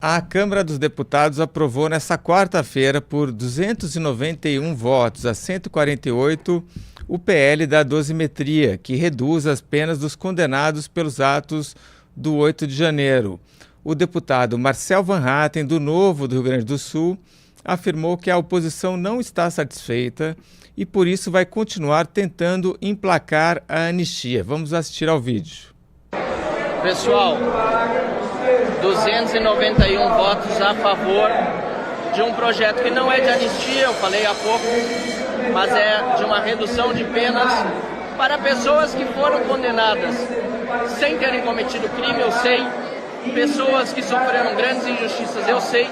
A Câmara dos Deputados aprovou nesta quarta-feira, por 291 votos a 148, o PL da dosimetria, que reduz as penas dos condenados pelos atos do 8 de janeiro. O deputado Marcel Van Hatten, do Novo do Rio Grande do Sul, afirmou que a oposição não está satisfeita e, por isso, vai continuar tentando emplacar a anistia. Vamos assistir ao vídeo. Pessoal, 291 votos a favor de um projeto que não é de anistia, eu falei há pouco, mas é de uma redução de penas para pessoas que foram condenadas sem terem cometido crime, eu sei, pessoas que sofreram grandes injustiças, eu sei,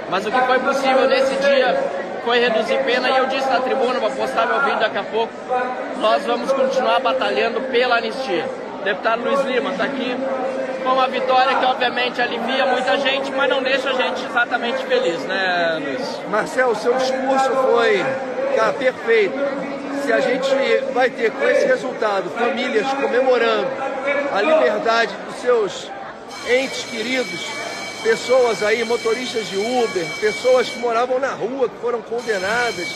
mas o que foi possível nesse dia foi reduzir pena, e eu disse na tribuna, vou postar meu vídeo daqui a pouco, nós vamos continuar batalhando pela anistia. O deputado Luiz Lima está aqui com uma vitória que obviamente alivia muita gente, mas não deixa a gente exatamente feliz, né, Luiz? Marcel, seu discurso foi, perfeito. Se a gente vai ter com esse resultado famílias comemorando a liberdade dos seus entes queridos, pessoas aí, motoristas de Uber, pessoas que moravam na rua, que foram condenadas,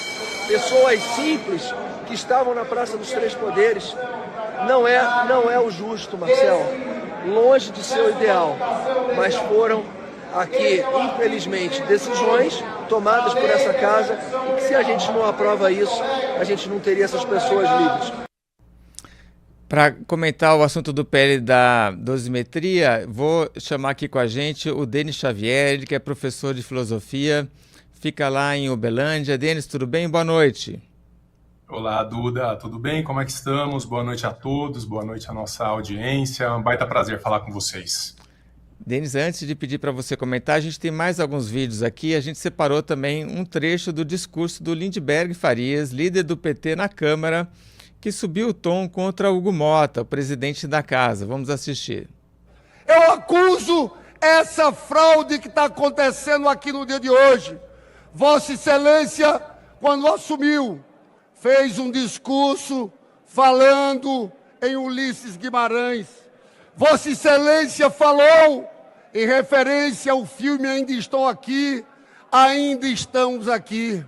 pessoas simples que estavam na Praça dos Três Poderes, não é o justo, Marcel. Longe de ser o ideal, mas foram aqui, infelizmente, decisões tomadas por essa casa, e que se a gente não aprova isso, a gente não teria essas pessoas livres. Para comentar o assunto do PL da dosimetria, vou chamar aqui com a gente o Denis Xavier, que é professor de filosofia, fica lá em Uberlândia. Denis, tudo bem? Boa noite. Olá, Duda, tudo bem? Como é que estamos? Boa noite a todos, boa noite à nossa audiência. Um baita prazer falar com vocês. Denis, antes de pedir para você comentar, a gente tem mais alguns vídeos aqui. A gente separou também um trecho do discurso do Lindbergh Farias, líder do PT na Câmara, que subiu o tom contra Hugo Motta, o presidente da casa. Vamos assistir. Eu acuso essa fraude que está acontecendo aqui no dia de hoje. Vossa Excelência, quando assumiu, fez um discurso falando em Ulisses Guimarães. Vossa Excelência falou em referência ao filme Ainda Estou Aqui, ainda estamos aqui.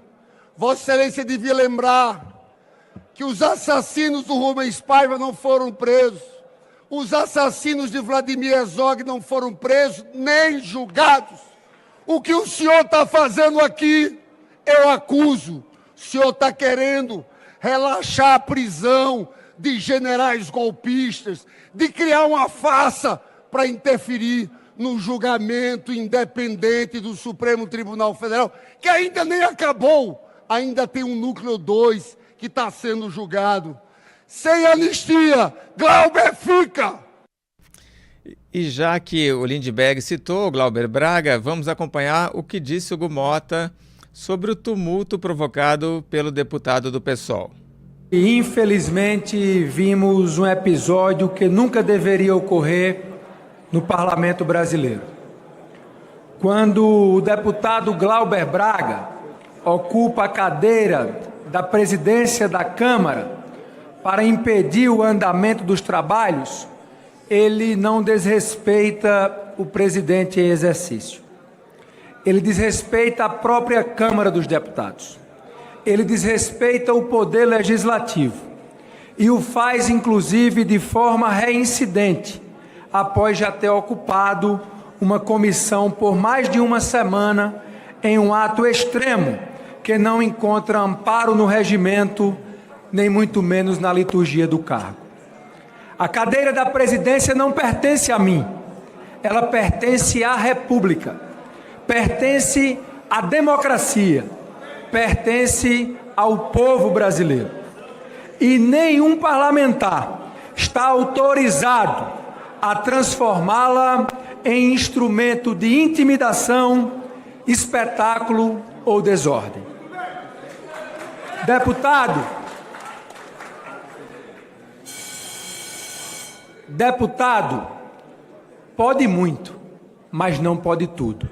Vossa Excelência devia lembrar que os assassinos do Rubens Paiva não foram presos, os assassinos de Vladimir Herzog não foram presos nem julgados. O que o senhor está fazendo aqui, eu acuso. O senhor está querendo relaxar a prisão de generais golpistas, de criar uma farsa para interferir no julgamento independente do Supremo Tribunal Federal, que ainda nem acabou, ainda tem um núcleo 2 que está sendo julgado. Sem anistia, Glauber fica! E já que o Lindbergh citou o Glauber Braga, vamos acompanhar o que disse Hugo Motta sobre o tumulto provocado pelo deputado do PSOL. Infelizmente, vimos um episódio que nunca deveria ocorrer no parlamento brasileiro. Quando o deputado Glauber Braga ocupa a cadeira da presidência da Câmara para impedir o andamento dos trabalhos, ele não desrespeita o presidente em exercício. Ele desrespeita a própria Câmara dos Deputados. Ele desrespeita o poder legislativo e o faz, inclusive, de forma reincidente, após já ter ocupado uma comissão por mais de uma semana em um ato extremo que não encontra amparo no regimento, nem muito menos na liturgia do cargo. A cadeira da presidência não pertence a mim, ela pertence à República, pertence à democracia, pertence ao povo brasileiro. E nenhum parlamentar está autorizado a transformá-la em instrumento de intimidação, espetáculo ou desordem. Deputado pode muito, mas não pode tudo.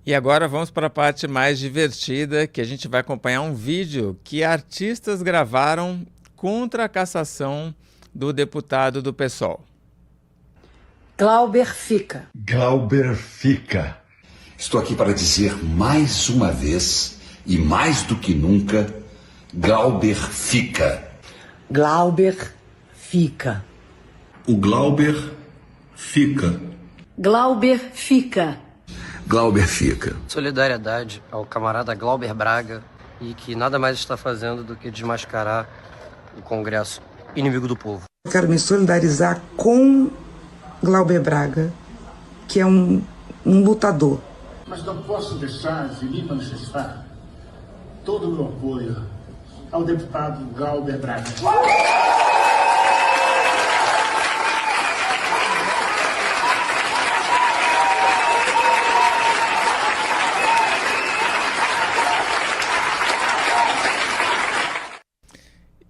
E agora vamos para a parte mais divertida, que a gente vai acompanhar um vídeo que artistas gravaram contra a cassação do deputado do PSOL. Glauber Fica. Glauber Fica. Estou aqui para dizer mais uma vez, e mais do que nunca, Glauber Fica. Glauber Fica. O Glauber fica. Glauber Fica. Glauber fica. Solidariedade ao camarada Glauber Braga e que nada mais está fazendo do que desmascarar o Congresso inimigo do povo. Eu quero me solidarizar com Glauber Braga, que é um lutador. Mas não posso deixar de lhe manifestar todo o meu apoio ao deputado Glauber Braga.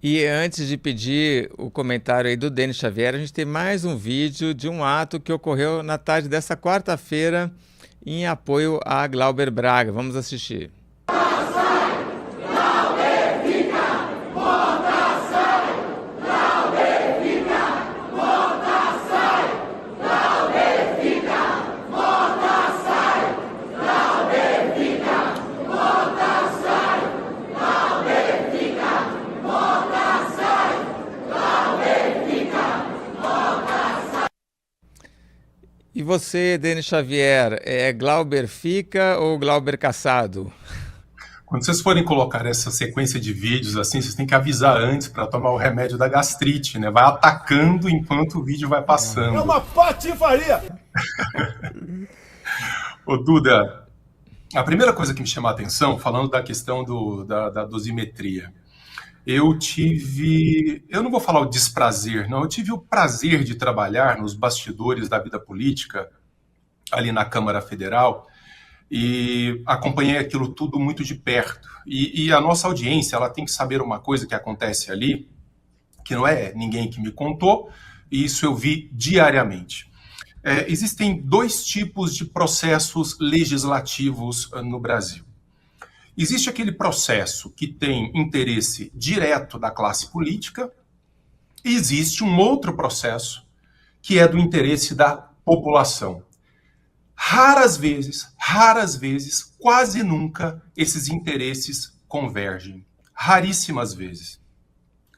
E antes de pedir o comentário aí do Denis Xavier, a gente tem mais um vídeo de um ato que ocorreu na tarde dessa quarta-feira em apoio a Glauber Braga. Vamos assistir. E você, Denis Xavier, é Glauber Fica ou Glauber Cassado? Quando vocês forem colocar essa sequência de vídeos assim, vocês têm que avisar antes para tomar o remédio da gastrite, né? Vai atacando enquanto o vídeo vai passando. É uma patifaria! Ô Duda, a primeira coisa que me chama a atenção, falando da questão da dosimetria, eu não vou falar o desprazer, não, eu tive o prazer de trabalhar nos bastidores da vida política, ali na Câmara Federal, e acompanhei aquilo tudo muito de perto. E a nossa audiência, ela tem que saber uma coisa que acontece ali, que não é ninguém que me contou, e isso eu vi diariamente. Existem dois tipos de processos legislativos no Brasil. Existe aquele processo que tem interesse direto da classe política e existe um outro processo que é do interesse da população. Raras vezes, quase nunca, esses interesses convergem. Raríssimas vezes.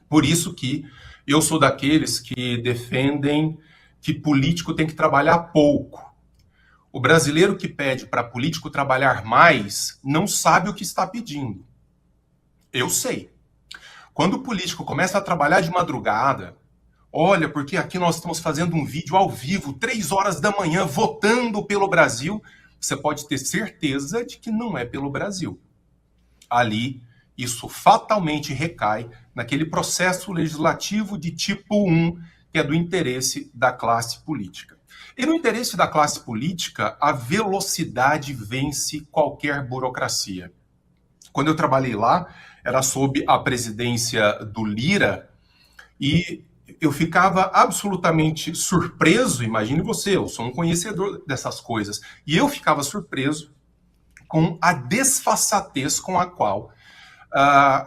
Por isso que eu sou daqueles que defendem que político tem que trabalhar pouco. O brasileiro que pede para político trabalhar mais não sabe o que está pedindo. Eu sei. Quando o político começa a trabalhar de madrugada, olha, porque aqui nós estamos fazendo um vídeo ao vivo, 3 horas da manhã, votando pelo Brasil, você pode ter certeza de que não é pelo Brasil. Ali, isso fatalmente recai naquele processo legislativo de tipo 1, que é do interesse da classe política. E no interesse da classe política, a velocidade vence qualquer burocracia. Quando eu trabalhei lá, era sob a presidência do Lira, e eu ficava absolutamente surpreso, imagine você, eu sou um conhecedor dessas coisas, e eu ficava surpreso com a desfaçatez com a qual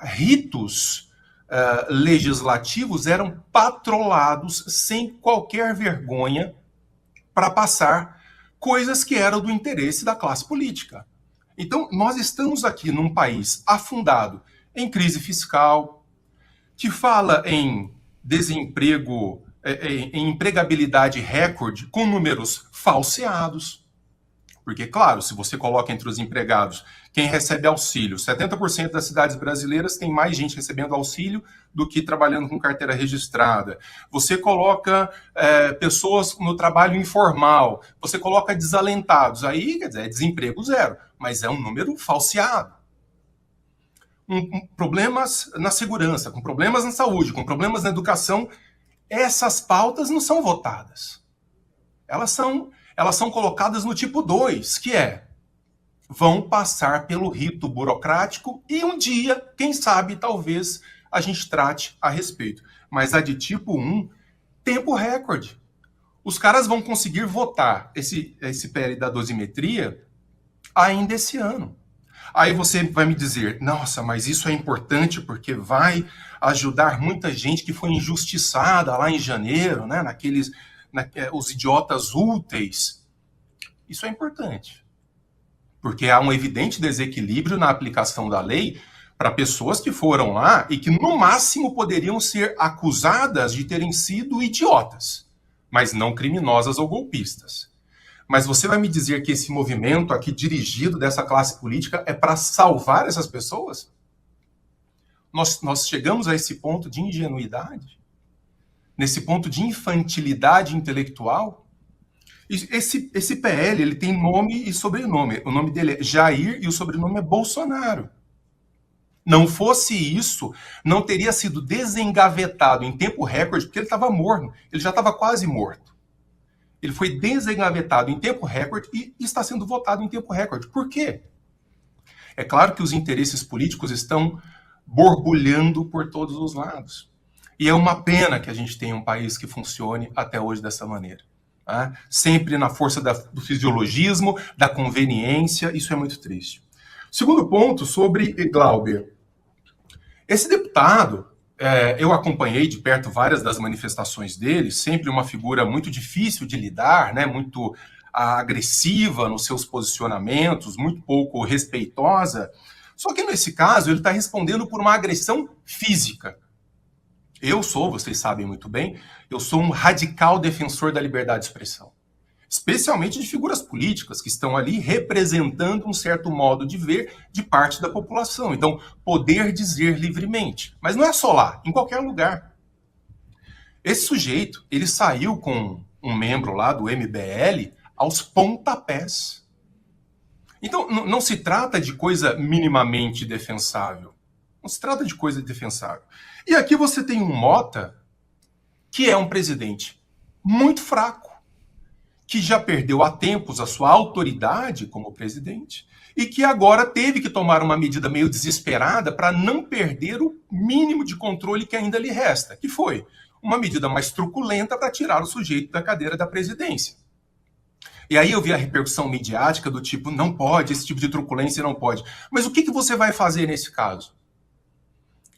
ritos legislativos eram patrolados sem qualquer vergonha para passar coisas que eram do interesse da classe política. Então, nós estamos aqui num país afundado em crise fiscal, que fala em desemprego, em empregabilidade recorde, com números falseados. Porque, claro, se você coloca entre os empregados quem recebe auxílio, 70% das cidades brasileiras tem mais gente recebendo auxílio do que trabalhando com carteira registrada. Você coloca pessoas no trabalho informal, você coloca desalentados, aí, quer dizer, é desemprego zero, mas é um número falseado. Problemas na segurança, com problemas na saúde, com problemas na educação, essas pautas não são votadas. Elas são colocadas no tipo 2, que vão passar pelo rito burocrático e um dia, quem sabe, talvez a gente trate a respeito. Mas a de tipo 1, tempo recorde. Os caras vão conseguir votar esse PL da dosimetria ainda esse ano. Aí você vai me dizer, nossa, mas isso é importante porque vai ajudar muita gente que foi injustiçada lá em janeiro, né, os idiotas úteis. Isso é importante, porque há um evidente desequilíbrio na aplicação da lei para pessoas que foram lá e que, no máximo, poderiam ser acusadas de terem sido idiotas, mas não criminosas ou golpistas. Mas você vai me dizer que esse movimento aqui dirigido dessa classe política é para salvar essas pessoas? Nós chegamos a esse ponto de ingenuidade? Nesse ponto de infantilidade intelectual? Esse PL, ele tem nome e sobrenome. O nome dele é Jair e o sobrenome é Bolsonaro. Não fosse isso, não teria sido desengavetado em tempo recorde, porque ele estava morto. Ele já estava quase morto. Ele foi desengavetado em tempo recorde e está sendo votado em tempo recorde. Por quê? É claro que os interesses políticos estão borbulhando por todos os lados. E é uma pena que a gente tenha um país que funcione até hoje dessa maneira. Tá? Sempre na força do fisiologismo, da conveniência, isso é muito triste. Segundo ponto, sobre Glauber. Esse deputado, eu acompanhei de perto várias das manifestações dele, sempre uma figura muito difícil de lidar, né, muito agressiva nos seus posicionamentos, muito pouco respeitosa. Só que nesse caso ele está respondendo por uma agressão física. Vocês sabem muito bem, eu sou um radical defensor da liberdade de expressão. Especialmente de figuras políticas que estão ali representando um certo modo de ver de parte da população. Então, poder dizer livremente. Mas não é só lá, em qualquer lugar. Esse sujeito, ele saiu com um membro lá do MBL aos pontapés. Então, não se trata de coisa minimamente defensável. Não se trata de coisa defensável. E aqui você tem um Mota, que é um presidente muito fraco, que já perdeu há tempos a sua autoridade como presidente e que agora teve que tomar uma medida meio desesperada para não perder o mínimo de controle que ainda lhe resta, que foi uma medida mais truculenta para tirar o sujeito da cadeira da presidência. E aí eu vi a repercussão midiática do tipo, não pode, esse tipo de truculência não pode. Mas o que você vai fazer nesse caso?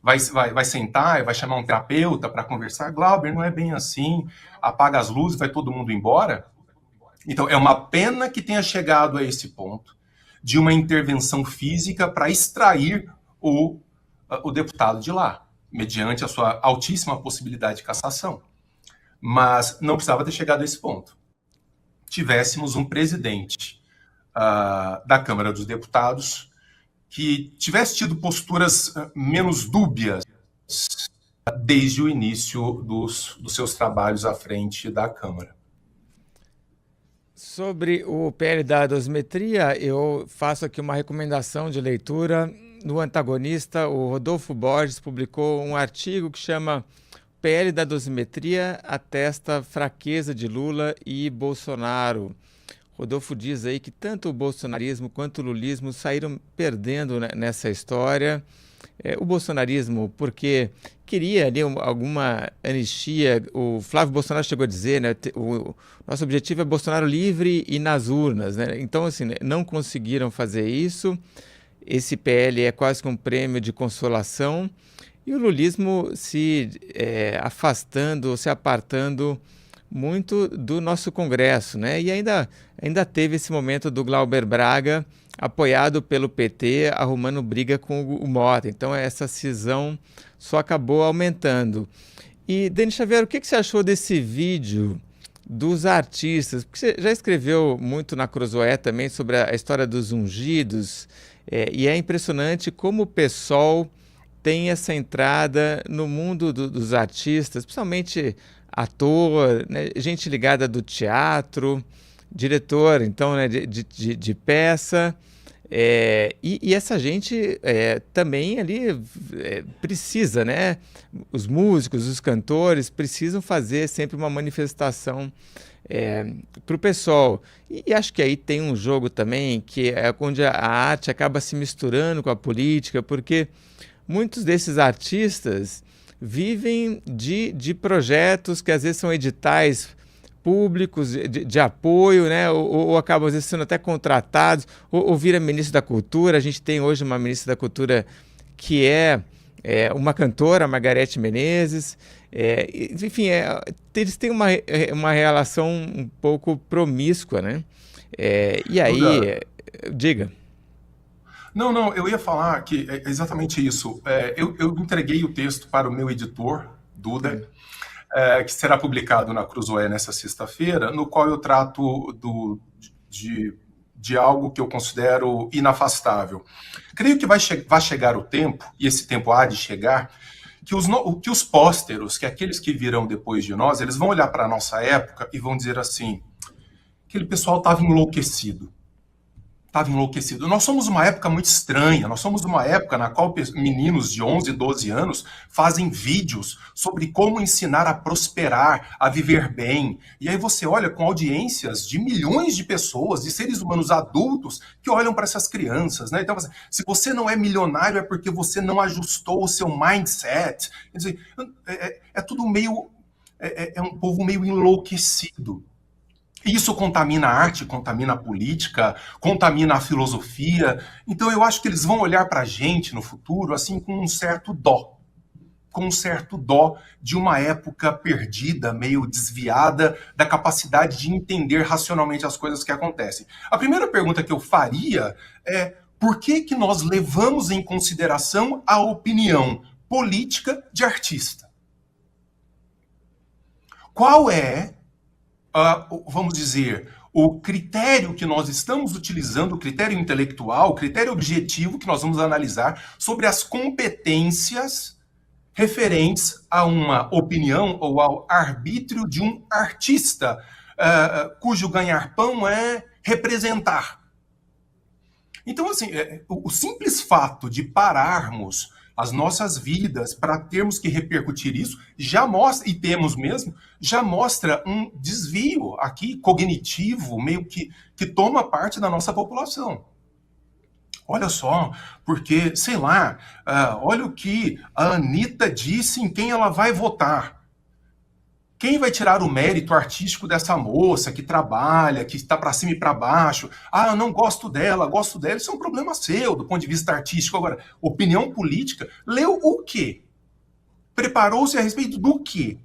Vai sentar, vai chamar um terapeuta para conversar? Glauber, não é bem assim, apaga as luzes, vai todo mundo embora? Então, é uma pena que tenha chegado a esse ponto de uma intervenção física para extrair o deputado de lá, mediante a sua altíssima possibilidade de cassação. Mas não precisava ter chegado a esse ponto. Tivéssemos um presidente da Câmara dos Deputados que tivesse tido posturas menos dúbias desde o início dos seus trabalhos à frente da Câmara. Sobre o PL da dosimetria, eu faço aqui uma recomendação de leitura. No Antagonista, o Rodolfo Borges publicou um artigo que chama PL da dosimetria atesta fraqueza de Lula e Bolsonaro. Rodolfo diz aí que tanto o bolsonarismo quanto o lulismo saíram perdendo nessa história. O bolsonarismo, porque queria ali alguma anistia, o Flávio Bolsonaro chegou a dizer, né, o nosso objetivo é Bolsonaro livre e nas urnas, né? Então, assim, não conseguiram fazer isso. Esse PL é quase que um prêmio de consolação e o lulismo se afastando, se apartando muito do nosso Congresso, né? E ainda teve esse momento do Glauber Braga apoiado pelo PT, arrumando briga com o Mota. Então, essa cisão só acabou aumentando. E, Denis Xavier, o que você achou desse vídeo dos artistas? Porque você já escreveu muito na Cruzoé também sobre a história dos ungidos, e é impressionante como o PSOL tem essa entrada no mundo dos artistas, principalmente ator, né, gente ligada do teatro, diretor, então, né, de peça, e essa gente também ali precisa, né? Os músicos, os cantores precisam fazer sempre uma manifestação para o pessoal. E acho que aí tem um jogo também que é onde a arte acaba se misturando com a política, porque muitos desses artistas vivem de projetos que às vezes são editais públicos de apoio, né? Ou acabam às vezes sendo até contratados, ou vira ministro da Cultura. A gente tem hoje uma ministra da Cultura que é uma cantora, Margareth Menezes, enfim, eles têm uma relação um pouco promíscua, né? E aí, diga. Não, eu ia falar que é exatamente isso. Eu entreguei o texto para o meu editor, Duda, que será publicado na Cruzoé nessa sexta-feira, no qual eu trato de algo que eu considero inafastável. Creio que vai chegar o tempo, e esse tempo há de chegar, que os pósteros, que aqueles que virão depois de nós, eles vão olhar para a nossa época e vão dizer assim, aquele pessoal estava enlouquecido. Nós somos uma época muito estranha, nós somos uma época na qual meninos de 11, 12 anos fazem vídeos sobre como ensinar a prosperar, a viver bem. E aí você olha com audiências de milhões de pessoas, de seres humanos adultos, que olham para essas crianças, né? Então, se você não é milionário é porque você não ajustou o seu mindset. Quer dizer, é tudo meio... É um povo meio enlouquecido. Isso contamina a arte, contamina a política, contamina a filosofia. Então eu acho que eles vão olhar para a gente no futuro assim com um certo dó. Com um certo dó de uma época perdida, meio desviada da capacidade de entender racionalmente as coisas que acontecem. A primeira pergunta que eu faria é por que nós levamos em consideração a opinião política de artista? Qual é, vamos dizer, o critério que nós estamos utilizando, o critério intelectual, o critério objetivo que nós vamos analisar sobre as competências referentes a uma opinião ou ao arbítrio de um artista cujo ganhar-pão é representar. Então, assim, o simples fato de pararmos as nossas vidas para termos que repercutir isso, já mostra, e temos mesmo, já mostra um desvio aqui cognitivo, meio que toma parte da nossa população. Olha só, porque, sei lá, olha o que a Anitta disse em quem ela vai votar. Quem vai tirar o mérito artístico dessa moça que trabalha, que está para cima e para baixo? Eu não gosto dela, isso é um problema seu do ponto de vista artístico. Agora, opinião política, leu o quê? Preparou-se a respeito do quê?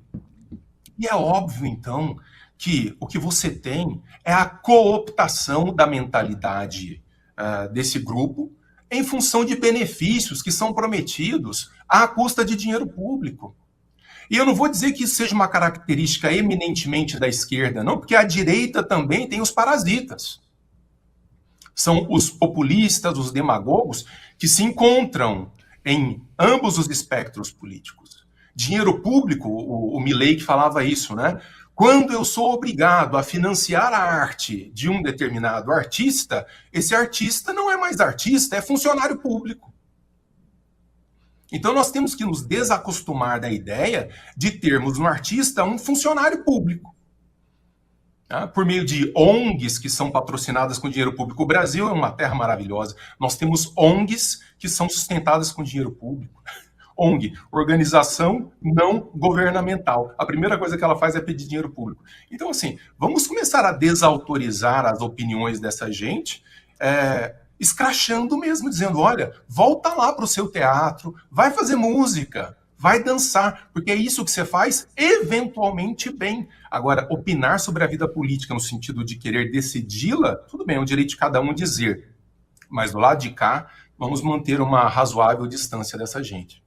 E é óbvio, então, que o que você tem é a cooptação da mentalidade desse grupo em função de benefícios que são prometidos à custa de dinheiro público. E eu não vou dizer que isso seja uma característica eminentemente da esquerda, não, porque a direita também tem os parasitas. São os populistas, os demagogos, que se encontram em ambos os espectros políticos. Dinheiro público, o Milei que falava isso, né? Quando eu sou obrigado a financiar a arte de um determinado artista, esse artista não é mais artista, é funcionário público. Então nós temos que nos desacostumar da ideia de termos no artista um funcionário público. Por meio de ONGs que são patrocinadas com dinheiro público. O Brasil é uma terra maravilhosa. Nós temos ONGs que são sustentadas com dinheiro público. ONG, Organização Não Governamental. A primeira coisa que ela faz é pedir dinheiro público. Então, assim, vamos começar a desautorizar as opiniões dessa gente, escrachando mesmo, dizendo, olha, volta lá para o seu teatro, vai fazer música, vai dançar, porque é isso que você faz eventualmente bem. Agora, opinar sobre a vida política no sentido de querer decidi-la, tudo bem, é o direito de cada um dizer. Mas do lado de cá, vamos manter uma razoável distância dessa gente.